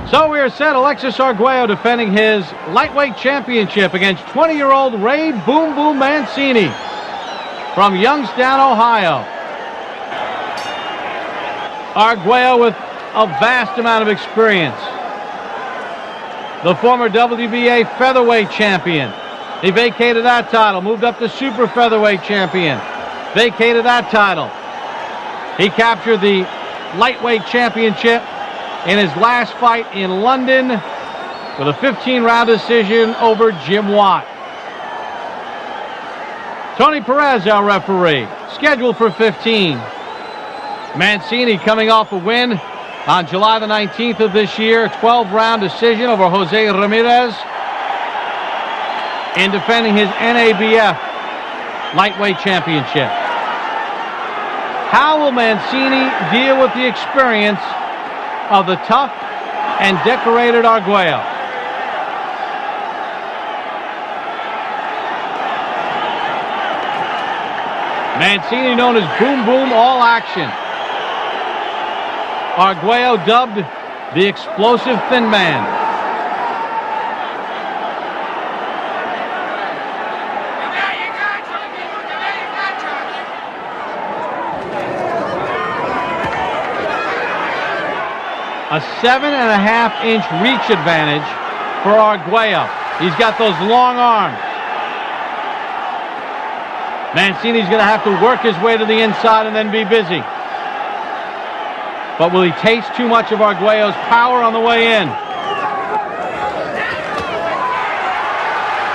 So we are set. Alexis Arguello defending his lightweight championship against 20-year-old Ray Boom Boom Mancini from Youngstown, Ohio. Arguello with a vast amount of experience. The former WBA featherweight champion. He vacated that title, moved up to super featherweight champion, vacated that title. He captured the lightweight championship in his last fight in London with a 15-round decision over Jim Watt. Tony Perez, our referee, scheduled for 15. Mancini coming off a win on July the 19th of this year, a 12-round decision over Jose Ramirez in defending his NABF lightweight championship. How will Mancini deal with the experience of the tough and decorated Arguello? Mancini known as Boom Boom All Action. Arguello dubbed the Explosive Thin Man. A 7.5-inch reach advantage for Arguello. He's got those long arms. Mancini's going to have to work his way to the inside and then be busy. But will he taste too much of Arguello's power on the way in?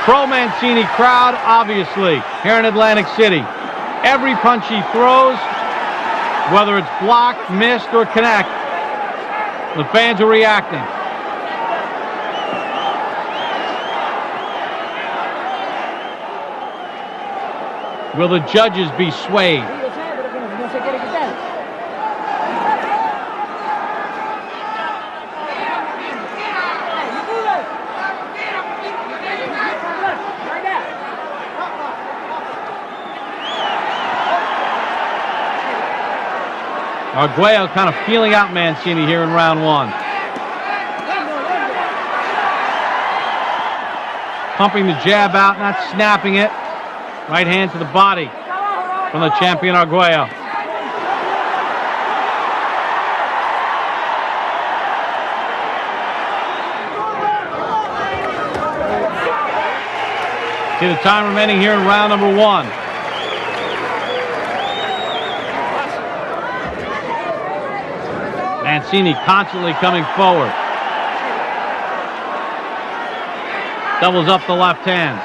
Pro-Mancini crowd, obviously, here in Atlantic City. Every punch he throws, whether it's blocked, missed, or connect, the fans are reacting. Will the judges be swayed? Arguello kind of feeling out Mancini here in round one. Pumping the jab out, not snapping it. Right hand to the body from the champion Arguello. See the time remaining here in round number one. Mancini constantly coming forward. Doubles up the left hand.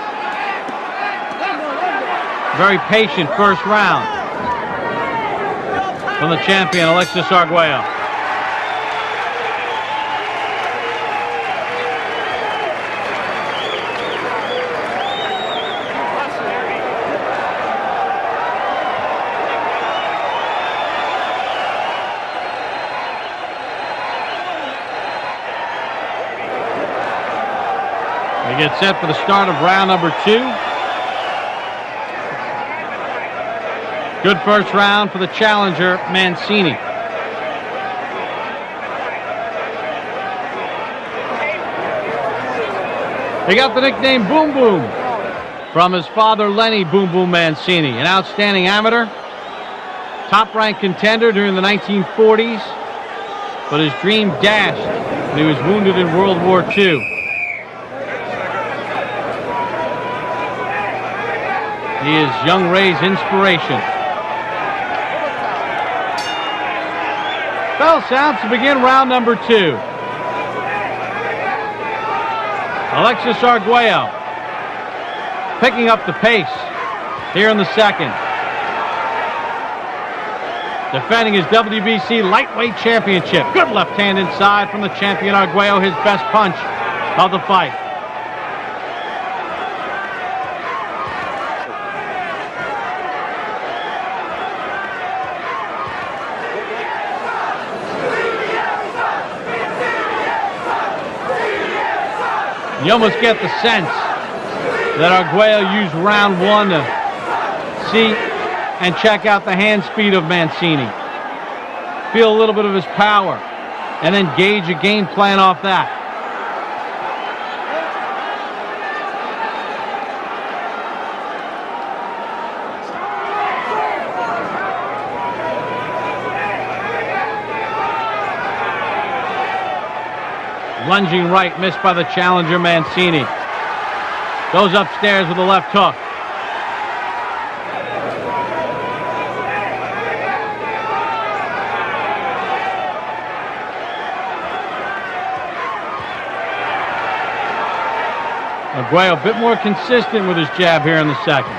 Very patient first round from the champion, Alexis Arguello. They get set for the start of round number two. Good first round for the challenger, Mancini. He got the nickname Boom Boom from his father, Lenny Boom Boom Mancini, an outstanding amateur, top-ranked contender during the 1940s, but his dream dashed when he was wounded in World War II. He is young Ray's inspiration. Bell sounds to begin round number two. Alexis Arguello picking up the pace here in the second. Defending his WBC lightweight championship. Good left hand inside from the champion Arguello, his best punch of the fight. You almost get the sense that Arguello used round one to see and check out the hand speed of Mancini. Feel a little bit of his power. and then gauge a game plan off that. Lunging right, missed by the challenger Mancini. Goes upstairs with a left hook. Arguello a bit more consistent with his jab here in the second.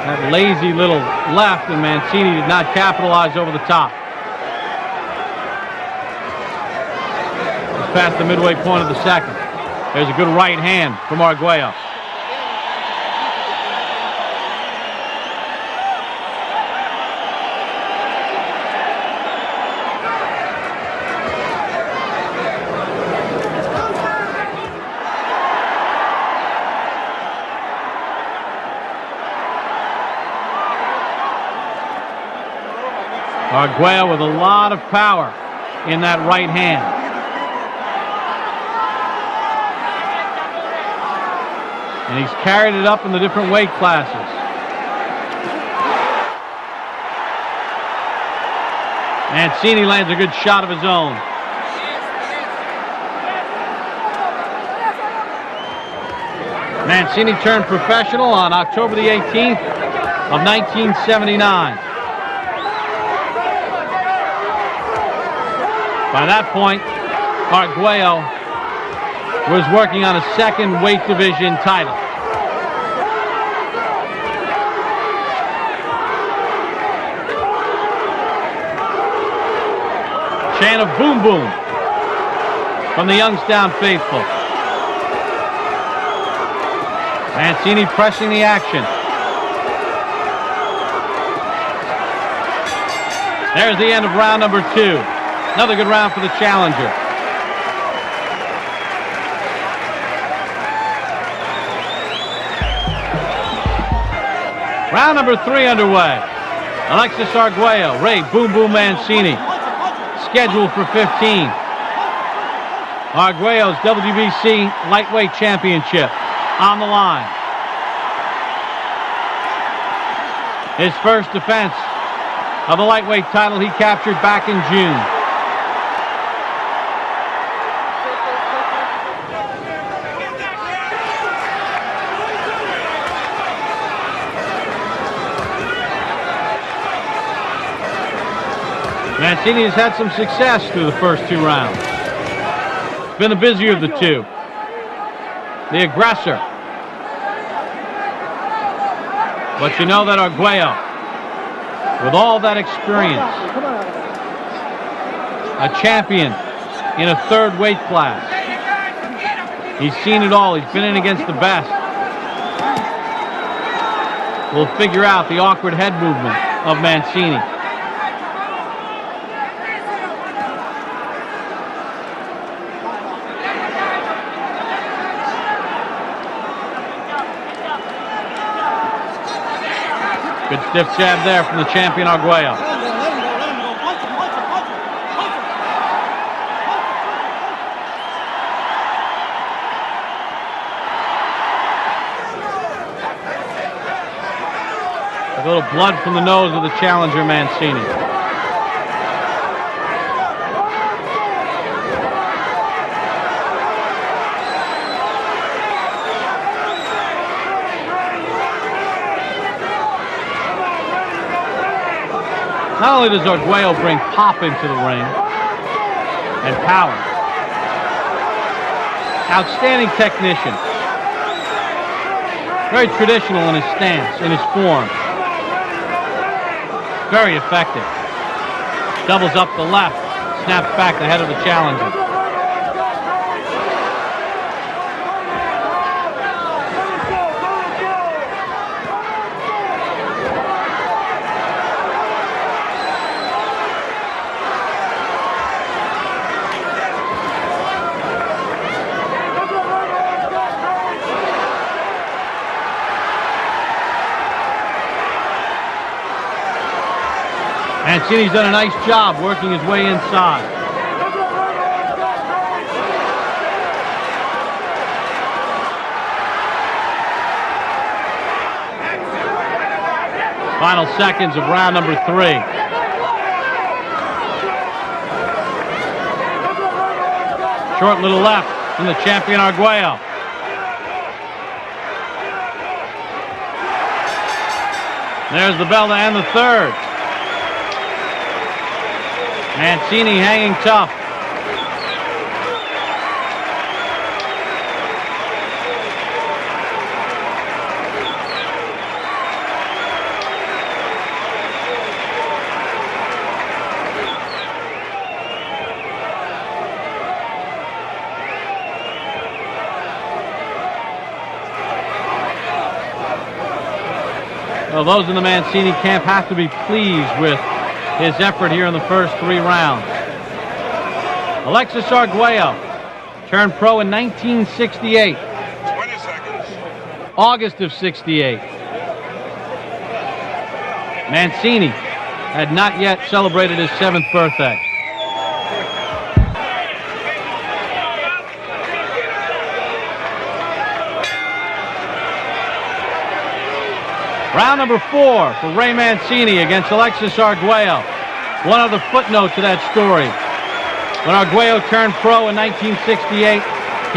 That lazy little left, and Mancini did not capitalize over the top. Past the midway point of the second. There's a good right hand from Arguello. Arguello with a lot of power in that right hand. And he's carried it up in the different weight classes. Mancini lands a good shot of his own. Mancini turned professional on October the 18th of 1979. By that point, Arguello was working on a second weight division title. Chant of boom boom from the Youngstown faithful. Mancini pressing the action. There's the end of round number 2. Another good round for the challenger. Round number 3 underway. Alexis Arguello, Ray Boom Boom Mancini, scheduled for 15. Arguello's WBC lightweight championship on the line. His first defense of the lightweight title he captured back in June. Mancini has had some success through the first 2 rounds. Been the busier of the two. The aggressor. But you know that Arguello, with all that experience, a champion in a third weight class. He's seen it all. He's been in against the best. We'll figure out the awkward head movement of Mancini. Good stiff jab there from the champion Arguello. A little blood from the nose of the challenger Mancini. Not only does Arguello bring pop into the ring and power, outstanding technician, very traditional in his stance, in his form, very effective. Doubles up the left, snaps back the head of the challenger. Mancini's done a nice job working his way inside. Final seconds of round number 3. Short little left from the champion Arguello. There's the bell to end the third. Mancini hanging tough. Well, those in the Mancini camp have to be pleased with his effort here in the first 3 rounds. Alexis Arguello turned pro in 1968. 20 seconds. August of 68. Mancini had not yet celebrated his 7th birthday. Round number 4 for Ray Mancini against Alexis Arguello. One other footnote to that story. When Arguello turned pro in 1968,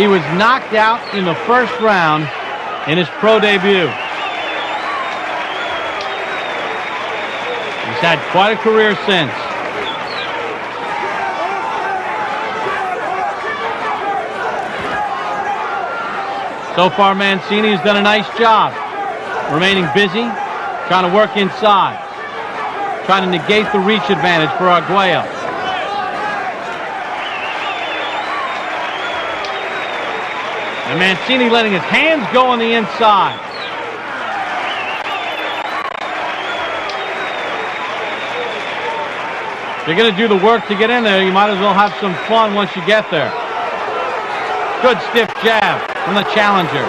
he was knocked out in the first round in his pro debut. He's had quite a career since. So far, Mancini has done a nice job. Remaining busy, trying to work inside, trying to negate the reach advantage for Arguello. And Mancini letting his hands go on the inside. If you're going to do the work to get in there, you might as well have some fun once you get there. Good stiff jab from the challenger.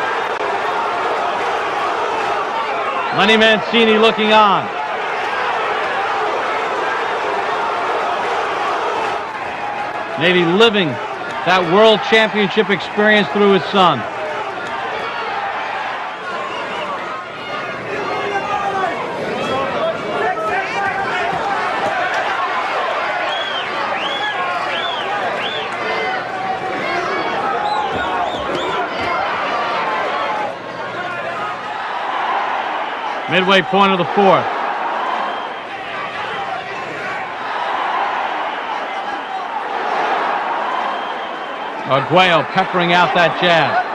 Lenny Mancini looking on. Maybe living that world championship experience through his son. Midway point of the 4th. Arguello peppering out that jab.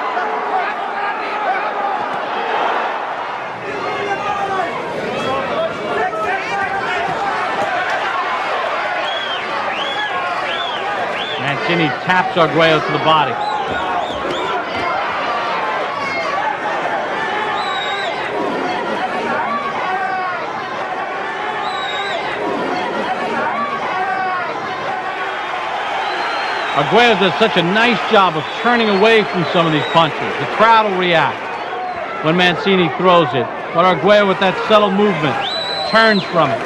Mancini taps Arguello to the body. Arguello does such a nice job of turning away from some of these punches. The crowd will react when Mancini throws it. But Arguello, with that subtle movement, turns from it.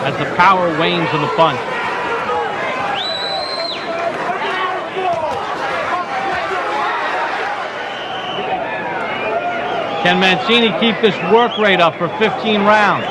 As the power wanes in the punch. Can Mancini keep this work rate up for 15 rounds?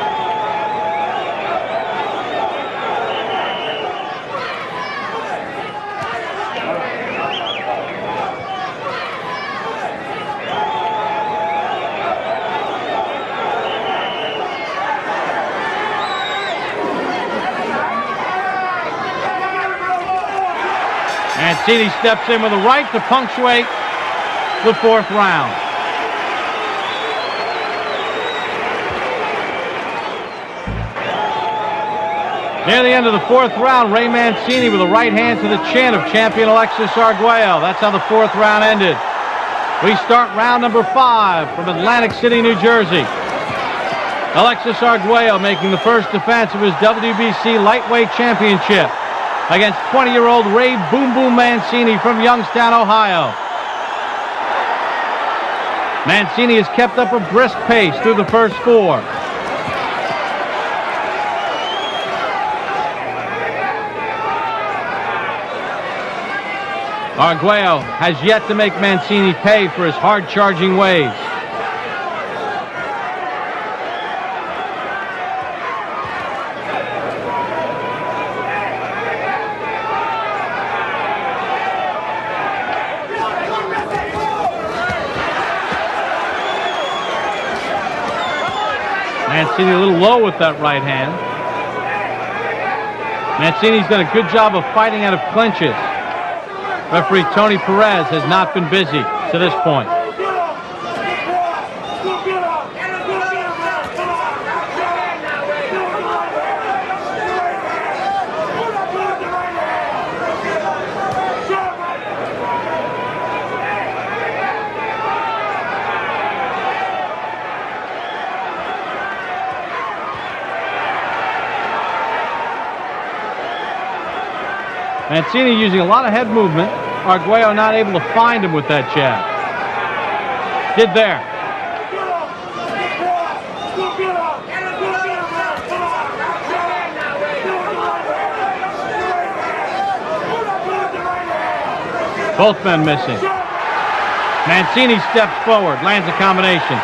Mancini steps in with a right to punctuate the 4th round. Near the end of the 4th round, Ray Mancini with a right hand to the chin of champion Alexis Arguello. That's how the 4th round ended. We start round number 5 from Atlantic City, New Jersey. Alexis Arguello making the first defense of his WBC lightweight championship against 20-year-old Ray Boom Boom Mancini from Youngstown, Ohio. Mancini has kept up a brisk pace through the first 4. Arguello has yet to make Mancini pay for his hard-charging ways. Mancini a little low with that right hand. Mancini's done a good job of fighting out of clinches. Referee Tony Perez has not been busy to this point. Mancini using a lot of head movement. Arguello not able to find him with that jab. Did there. Both men missing. Mancini steps forward, lands a combination.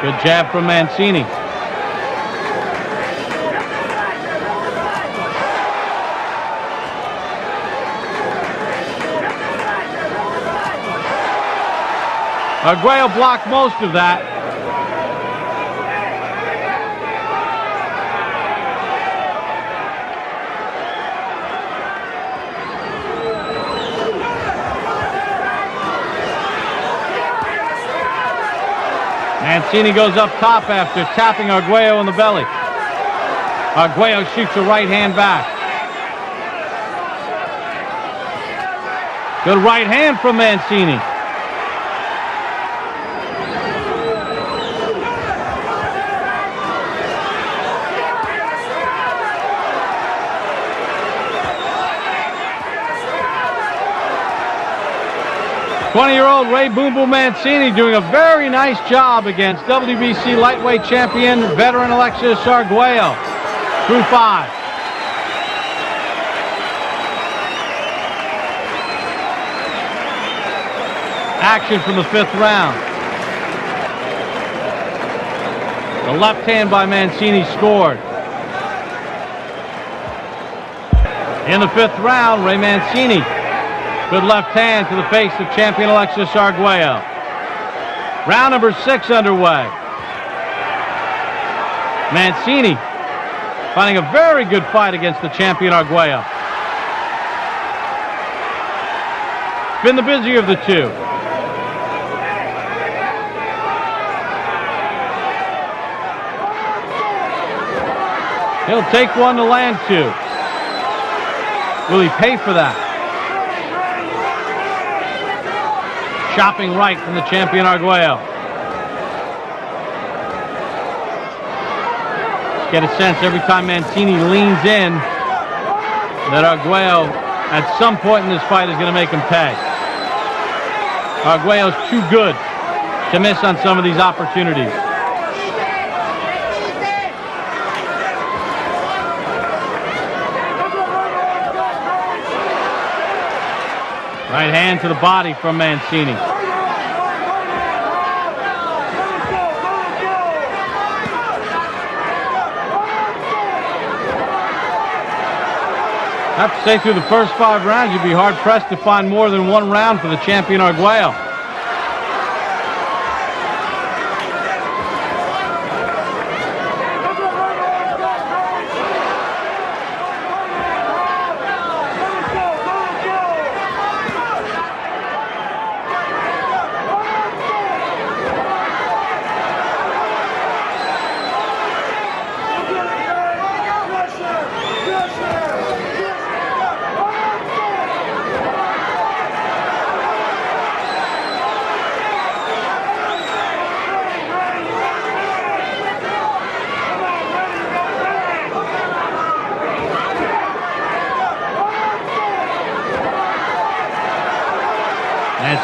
Good jab from Mancini. Arguello blocked most of that. Mancini goes up top after tapping Arguello in the belly. Arguello shoots a right hand back. Good right hand from Mancini. '20-year-old Ray Boom Boom Mancini doing a very nice job against WBC lightweight champion, veteran Alexis Arguello. Through 5. Action from the 5th round. The left hand by Mancini scored. In the 5th round, Ray Mancini. Good left hand to the face of champion Alexis Arguello. Round number 6 underway. Mancini finding a very good fight against the champion Arguello. Been the busier of the two. He'll take one to land 2. Will he pay for that? Chopping right from the champion Arguello. Get a sense every time Mancini leans in that Arguello at some point in this fight is going to make him pay. Arguello's too good to miss on some of these opportunities. Right hand to the body from Mancini. I have to say, through the first 5 rounds, you'd be hard-pressed to find more than 1 round for the champion Arguello.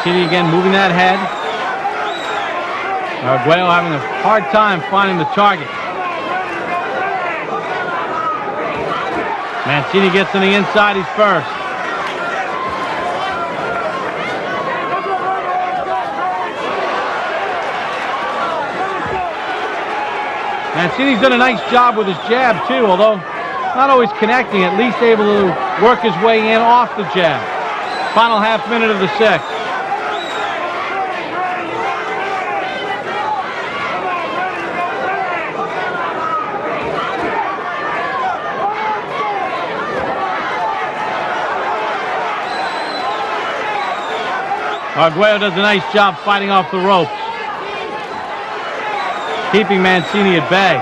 Mancini again moving that head. Arguello having a hard time finding the target. Mancini gets on the inside, he's first. Mancini's done a nice job with his jab too, although not always connecting, at least able to work his way in off the jab. Final half minute of the sixth. Arguello does a nice job fighting off the ropes, keeping Mancini at bay.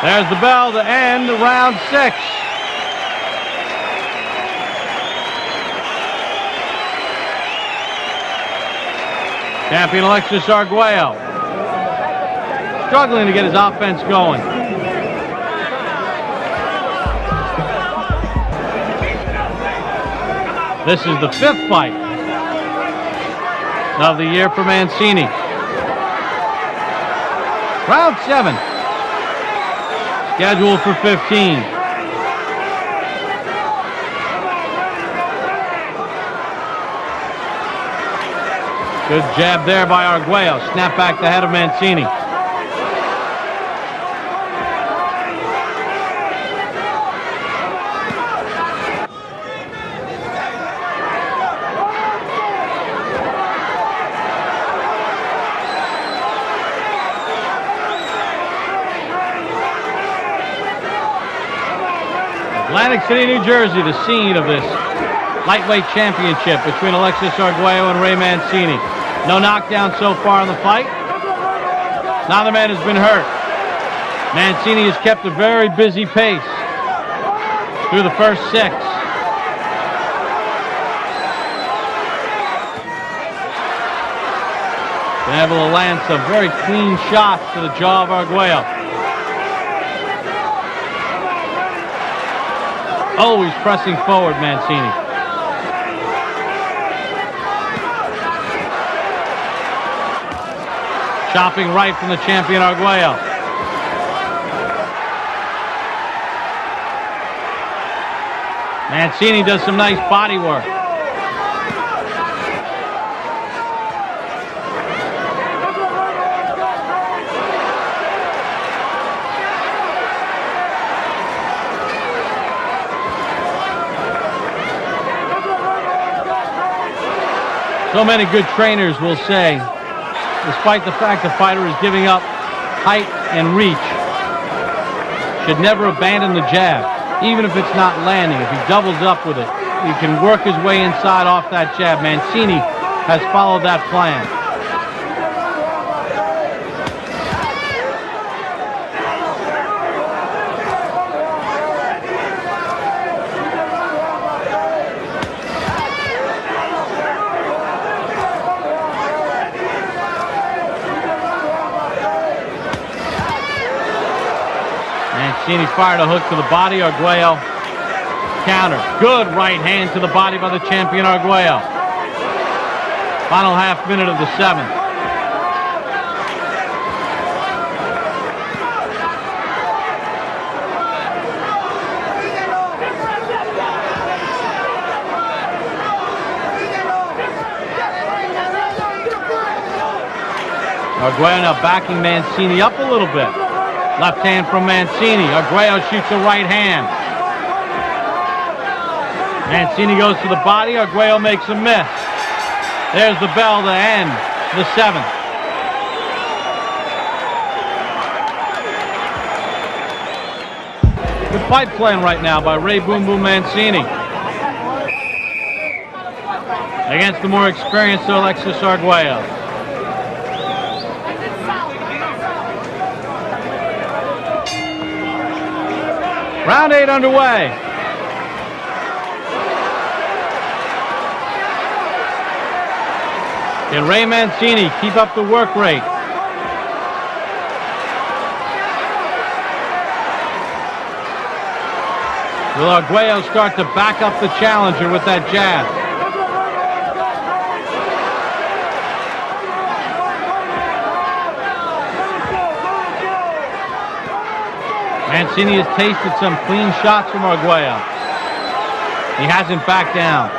There's the bell to end round 6. Champion Alexis Arguello struggling to get his offense going. This is the 5th fight of the year for Mancini. Round 7. Scheduled for 15. Good jab there by Arguello. Snap back the head of Mancini. Atlantic City, New Jersey, the scene of this lightweight championship between Alexis Arguello and Ray Mancini. No knockdown so far in the fight. Neither man has been hurt. Mancini has kept a very busy pace through the first 6. Been able to land some very clean shots to the jaw of Arguello. Always pressing forward, Mancini. Chopping right from the champion Arguello. Mancini does some nice body work. So many good trainers will say, despite the fact the fighter is giving up height and reach, should never abandon the jab, even if it's not landing. If he doubles up with it, he can work his way inside off that jab. Mancini has followed that plan. Mancini fired a hook to the body. Arguello counter. Good right hand to the body by the champion Arguello. Final half minute of the 7th. Arguello now backing Mancini up a little bit. Left hand from Mancini. Arguello shoots a right hand. Mancini goes to the body. Arguello makes a miss. There's the bell to end the 7th. Good fight plan right now by Ray Boom Boom Mancini against the more experienced Alexis Arguello. Round 8 underway. Can Ray Mancini keep up the work rate? Will Arguello start to back up the challenger with that jab? Mancini has tasted some clean shots from Arguello. He hasn't backed down.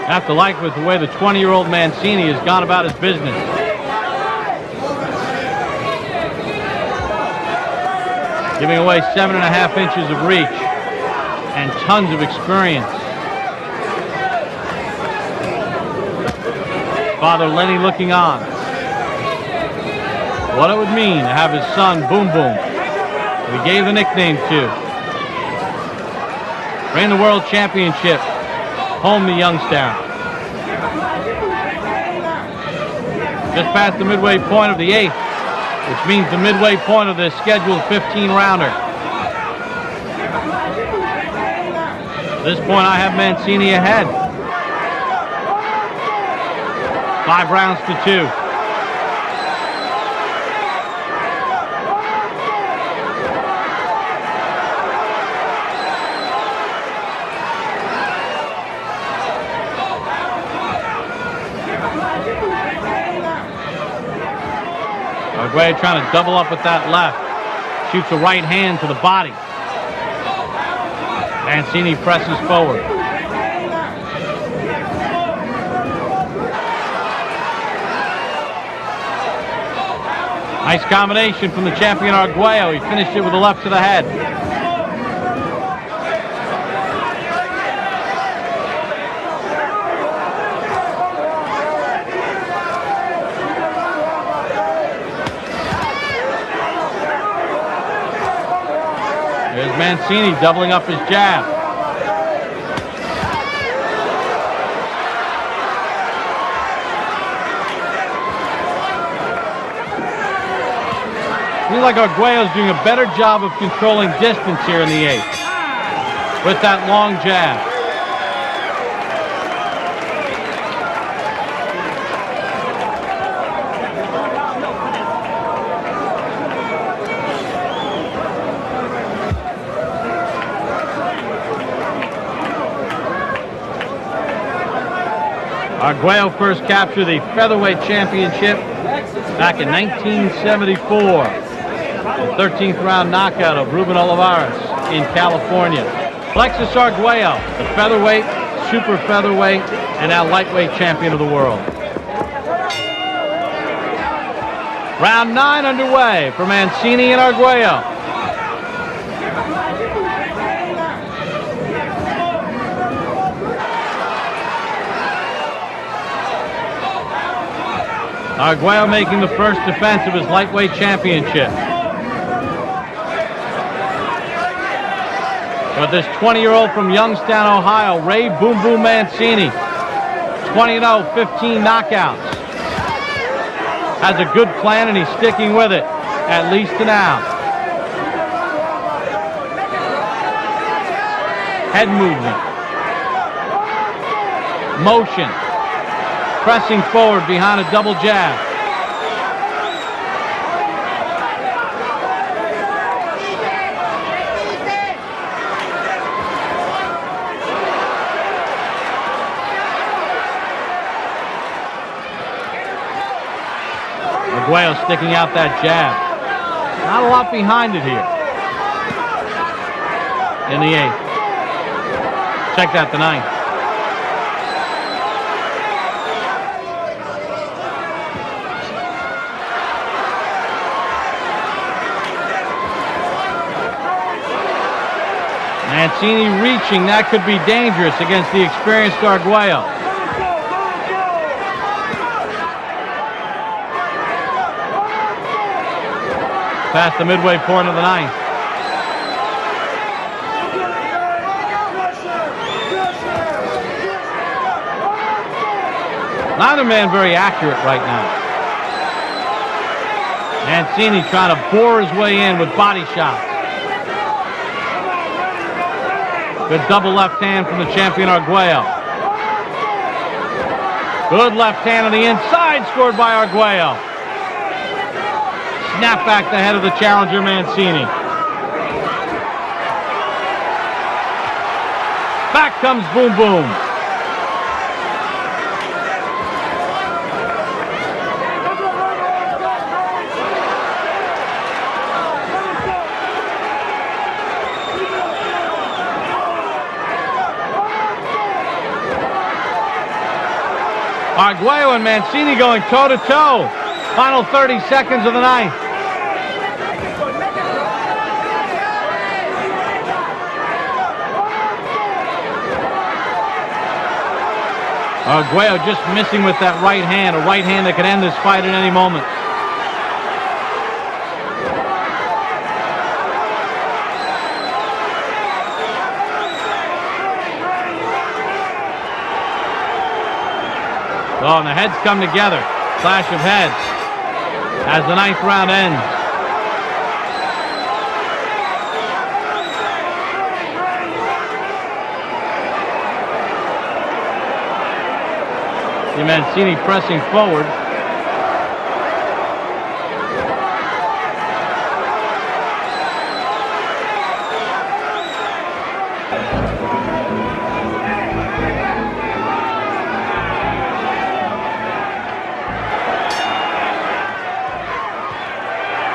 I have to like with the way the 20-year-old Mancini has gone about his business. Giving away 7.5 inches of reach and tons of experience. Father Lenny looking on. What it would mean to have his son Boom Boom, who he gave the nickname to, bring the World Championship home to Youngstown. Just past the midway point of the 8th, which means the midway point of this scheduled 15-rounder. At this point, I have Mancini ahead. 5 rounds to 2. Arguello trying to double up with that left. Shoots a right hand to the body. Mancini presses forward. Nice combination from the champion Arguello. He finished it with a left to the head. There's Mancini doubling up his jab. Seems like Arguello's doing a better job of controlling distance here in the 8th with that long jab. Arguello first captured the featherweight championship back in 1974. The 13th round knockout of Ruben Olivares in California. Alexis Arguello, the featherweight, super featherweight, and now lightweight champion of the world. Round 9 underway for Mancini and Arguello. Arguello making the first defense of his lightweight championship. But this 20-year-old from Youngstown, Ohio, Ray Boom Boom Mancini, 20-0, 15 knockouts. Has a good plan and he's sticking with it, at least to now. Head movement. Motion. Pressing forward behind a double jab. Arguello sticking out that jab. Not a lot behind it here. In the 8th. Check that, the 9th. Mancini reaching, that could be dangerous against the experienced Arguello. Past the midway point of the 9th. Neither man very accurate right now. Mancini trying to bore his way in with body shots. Good double left hand from the champion Arguello. Good left hand on the inside, scored by Arguello. Snap back the head of the challenger Mancini. Back comes Boom Boom. Arguello and Mancini going toe-to-toe. Final 30 seconds of the ninth. Arguello just missing with that right hand, a right hand that could end this fight at any moment. Oh, and the heads come together. Clash of heads as the ninth round ends. Mancini pressing forward.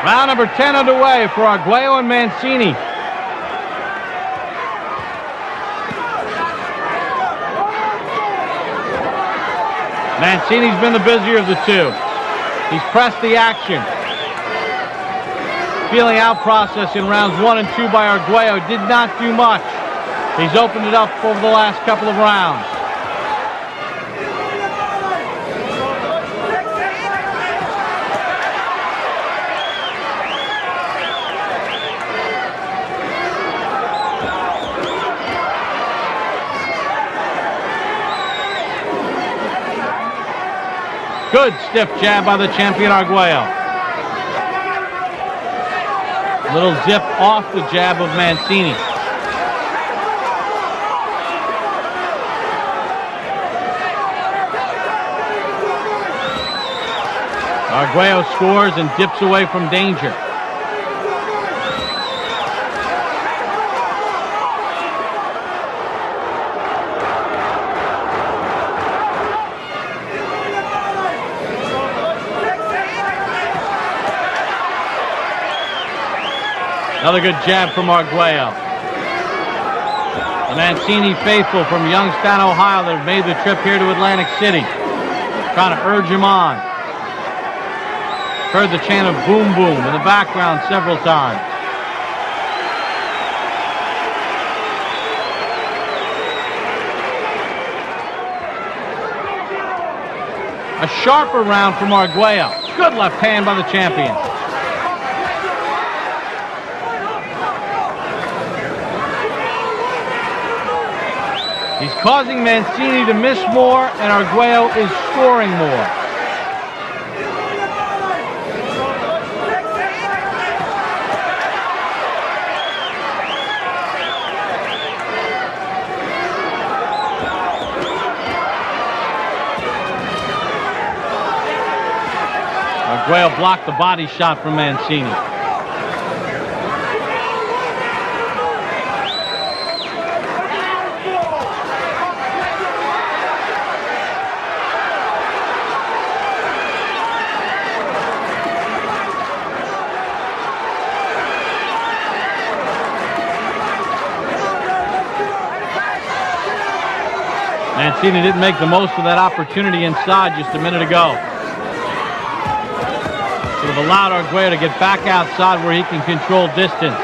Round number 10 underway for Arguello and Mancini. Mancini's been the busier of the two. He's pressed the action. Feeling out process in rounds 1 and 2 by Arguello did not do much. He's opened it up over the last couple of rounds. Good stiff jab by the champion Arguello. Little zip off the jab of Mancini. Arguello scores and dips away from danger. Another good jab from Arguello. The Mancini faithful from Youngstown, Ohio that have made the trip here to Atlantic City, trying to urge him on. Heard the chant of boom boom in the background several times. A sharper round from Arguello. Good left hand by the champion. He's causing Mancini to miss more, and Arguello is scoring more. Arguello blocked the body shot from Mancini. Mancini didn't make the most of that opportunity inside just a minute ago. Should have allowed Arguello to get back outside where he can control distance.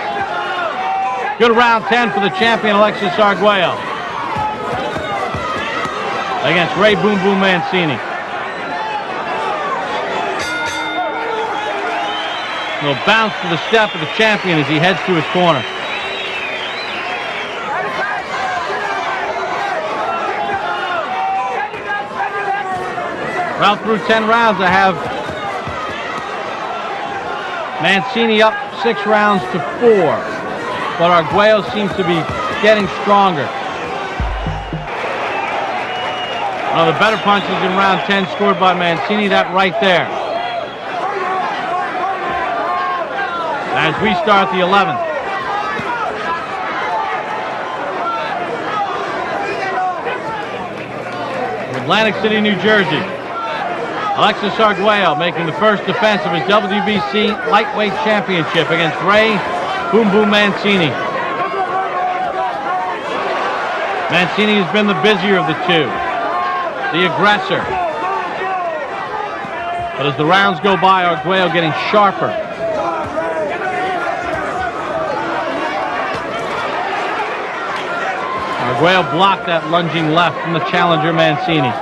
Good round 10 for the champion Alexis Arguello against Ray Boom Boom Mancini. A little bounce to the step of the champion as he heads to his corner. Well, through 10 rounds, I have Mancini up 6 rounds to 4. But Arguello seems to be getting stronger. One of the better punches in round 10 scored by Mancini, that right there. As we start the 11th. Atlantic City, New Jersey. Alexis Arguello making the first defense of his WBC lightweight championship against Ray Boom Boom Mancini. Mancini has been the busier of the two, the aggressor. But as the rounds go by, Arguello getting sharper. Arguello blocked that lunging left from the challenger Mancini.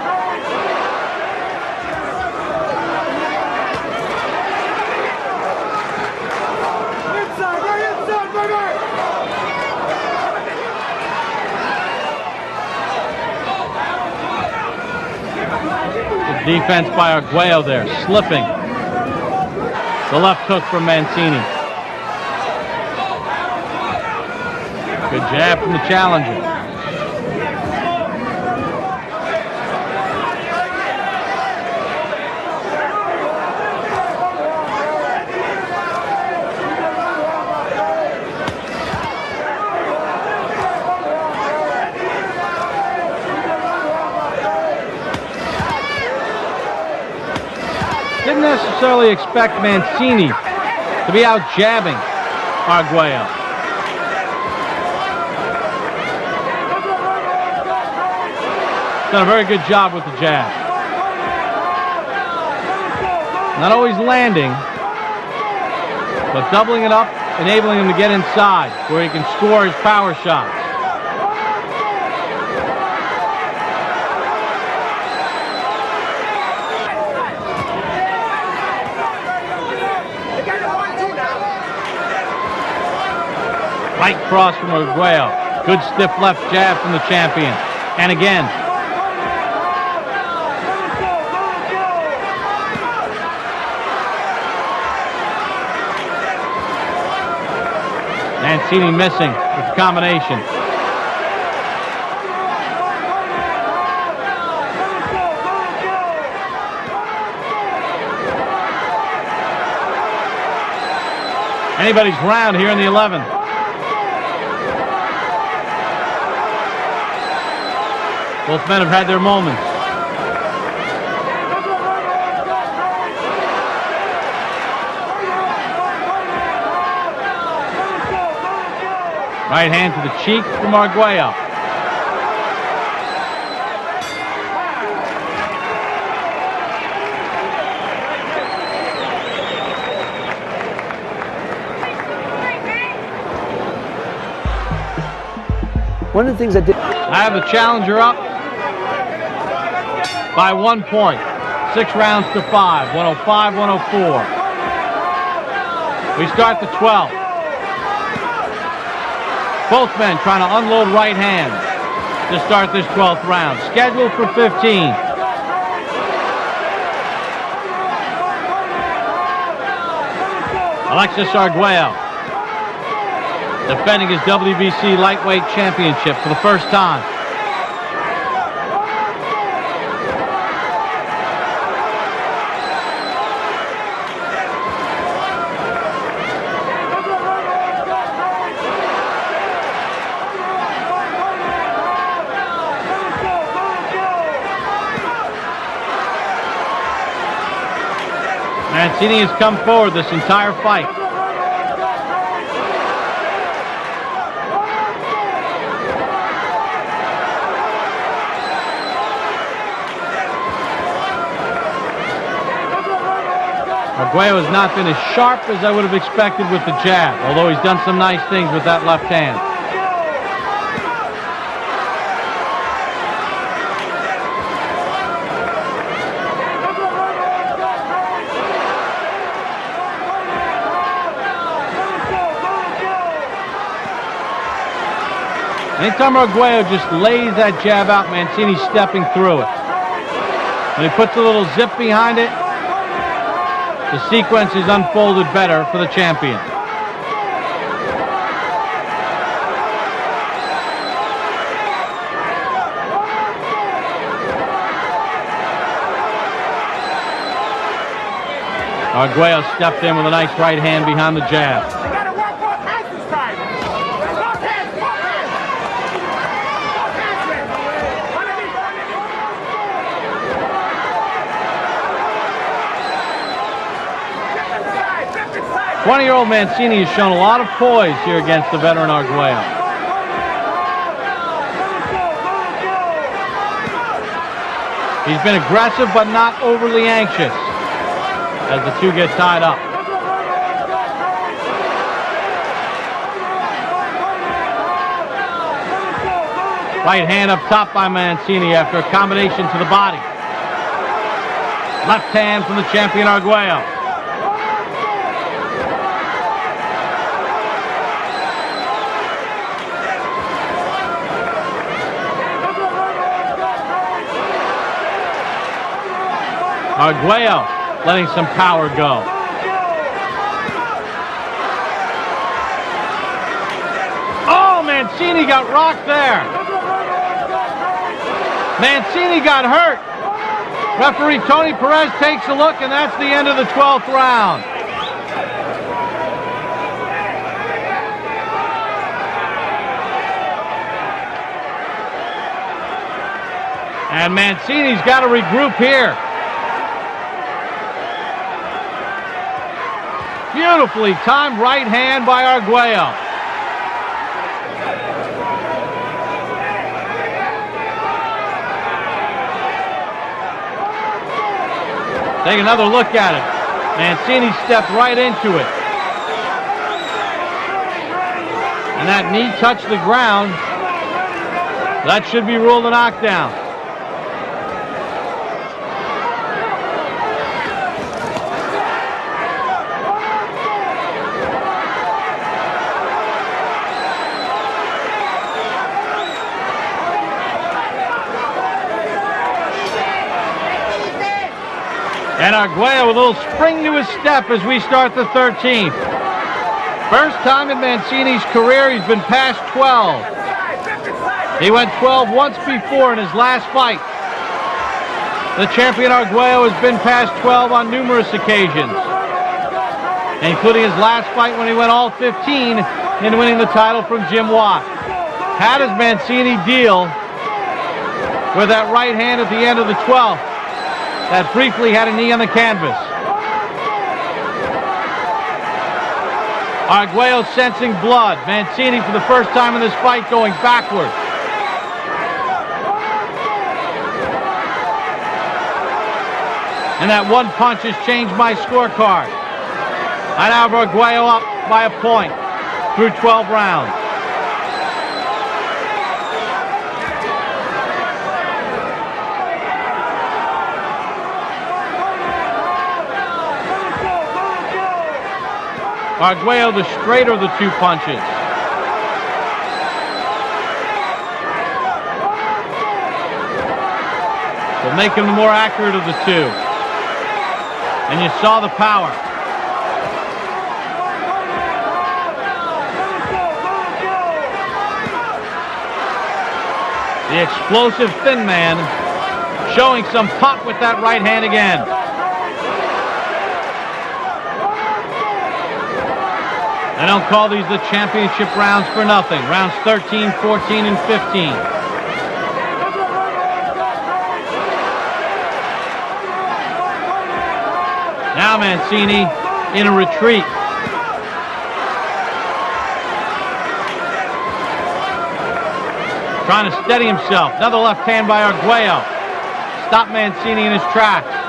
Good defense by Arguello there, slipping. The left hook from Mancini. Good jab from the challenger. Didn't necessarily expect Mancini to be out jabbing Arguello. Done a very good job with the jab. Not always landing, but doubling it up, enabling him to get inside where he can score his power shots. Right cross from Arguello. Good stiff left jab from the champion. And again. Mancini missing with the combination. Anybody's round here in the 11th. Both men have had their moments. Right hand to the cheek from Arguello. One of the things I did. I have the challenger up by 1 point. 6 rounds to 5. 105, 104. We start the 12th. Both men trying to unload right hands to start this 12th round. Scheduled for 15. Alexis Arguello defending his WBC lightweight championship for the first time. Mancini has come forward this entire fight. Arguello has not been as sharp as I would have expected with the jab, although he's done some nice things with that left hand. Anytime Arguello just lays that jab out, Mancini's stepping through it. When he puts a little zip behind it, the sequence is unfolded better for the champion. Arguello stepped in with a nice right hand behind the jab. Twenty-year-old Mancini has shown a lot of poise here against the veteran Arguello. He's been aggressive but not overly anxious as the two get tied up. Right hand up top by Mancini after a combination to the body. Left hand from the champion Arguello. Arguello letting some power go. Oh, Mancini got rocked there. Mancini got hurt. Referee Tony Perez takes a look, and that's the end of the 12th round. And Mancini's got to regroup here. Beautifully timed right hand by Arguello. Take another look at it. Mancini stepped right into it. And that knee touched the ground. That should be ruled a knockdown. And Arguello with a little spring to his step as we start the 13th. First time in Mancini's career he's been past 12. He went 12 once before in his last fight. The champion Arguello has been past 12 on numerous occasions, including his last fight when he went all 15 in winning the title from Jim Watt. How does Mancini deal with that right hand at the end of the 12th? That briefly had a knee on the canvas. Arguello sensing blood. Mancini for the first time in this fight going backward. And that one punch has changed my scorecard. I now have Arguello up by a point through 12 rounds. Arguello the straighter of the two punches. Will make him the more accurate of the two. And you saw the power. The explosive thin man showing some pop with that right hand again. They don't call these the championship rounds for nothing. Rounds 13, 14, and 15. Now Mancini in a retreat. Trying to steady himself. Another left hand by Arguello. Stop Mancini in his tracks.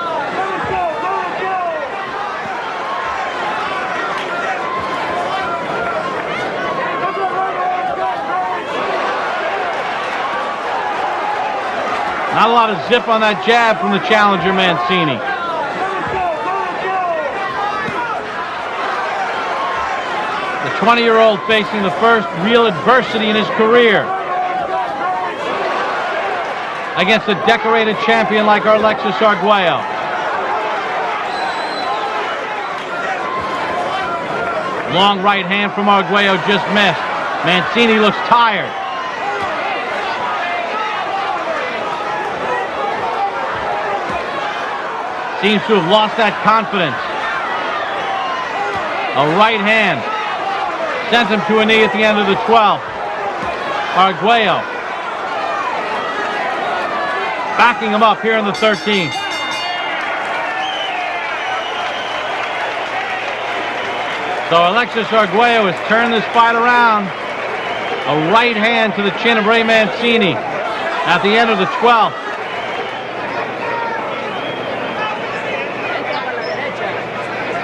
Not a lot of zip on that jab from the challenger Mancini. The 20-year-old facing the first real adversity in his career against a decorated champion like Alexis Arguello. Long right hand from Arguello just missed. Mancini looks tired. Seems to have lost that confidence. A right hand sends him to a knee at the end of the 12th. Arguello backing him up here in the 13th. So Alexis Arguello has turned this fight around. A right hand to the chin of Ray Mancini at the end of the 12th.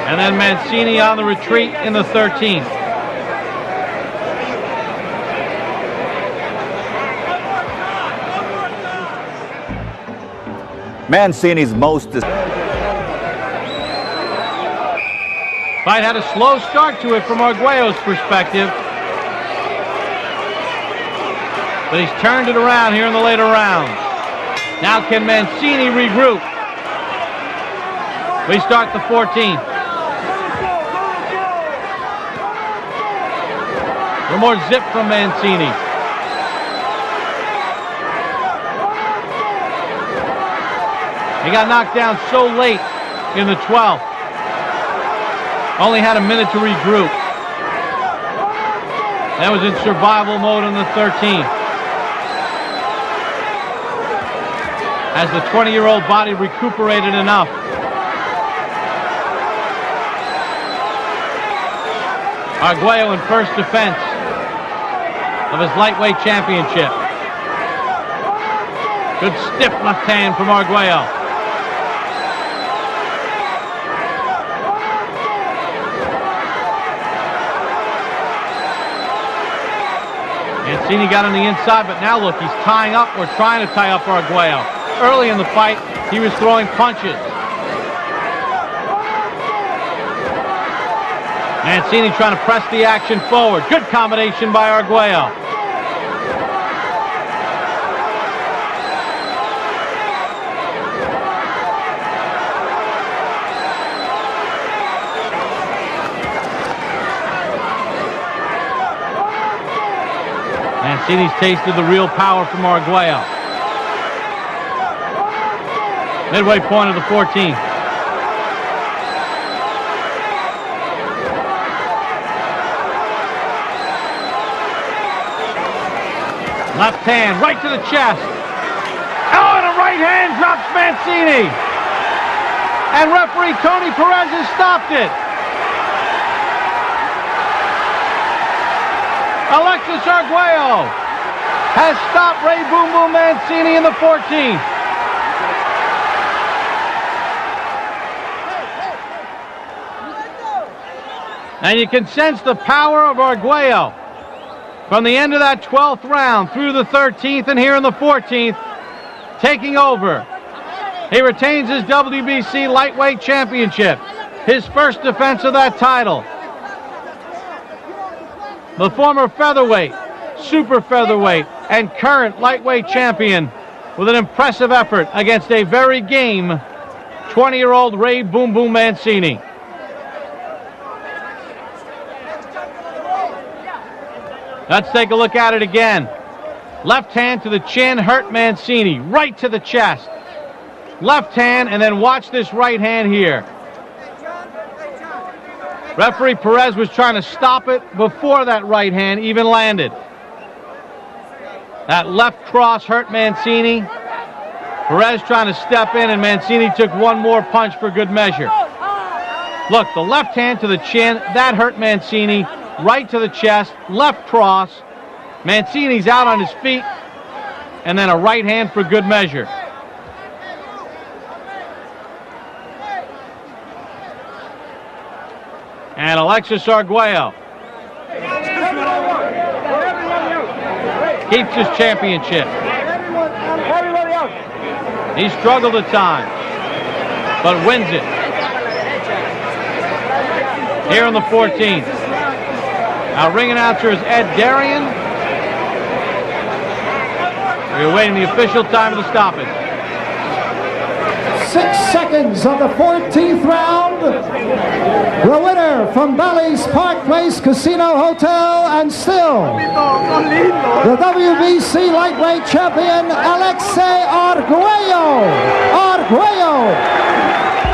And then Mancini on the retreat in the 13th. Mancini's most... Fight had a slow start to it from Arguello's perspective. But he's turned it around here in the later rounds. Now can Mancini regroup? We start the 14th. A little more zip from Mancini. He got knocked down so late in the 12th. Only had a minute to regroup. That was in survival mode in the 13th. As the 20-year-old body recuperated enough. Arguello in first defense of his lightweight championship. Good stiff left hand from Arguello. Mancini got on the inside, but now look, he's tying up or trying to tie up Arguello. Early in the fight, he was throwing punches. Mancini trying to press the action forward. Good combination by Arguello. Mancini's tasted the real power from Arguello. Midway point of the 14th. Left hand right to the chest. Oh, and a right hand drops Mancini. And referee Tony Perez has stopped it. Alexis Arguello has stopped Ray Boom Boom Mancini in the 14th. And you can sense the power of Arguello from the end of that 12th round through the 13th and here in the 14th, taking over. He retains his WBC lightweight championship, his first defense of that title. The former featherweight, super featherweight, and current lightweight champion with an impressive effort against a very game 20-year-old Ray Boom Boom Mancini. Let's take a look at it again. Left hand to the chin, hurt Mancini. Right to the chest. Left hand, and then watch this right hand here. Referee Perez was trying to stop it before that right hand even landed. That left cross hurt Mancini. Perez trying to step in, and Mancini took one more punch for good measure. Look, the left hand to the chin, that hurt Mancini. Right to the chest, left cross. Mancini's out on his feet, and then a right hand for good measure. And Alexis Arguello keeps his championship. He struggled at times, but wins it. Here in the 14th. Our ring announcer is Ed Darian. We're awaiting the official time of the stoppage. 6 seconds of the 14th round. The winner from Bally's Park Place Casino Hotel, and still the WBC lightweight champion, Alexis Arguello.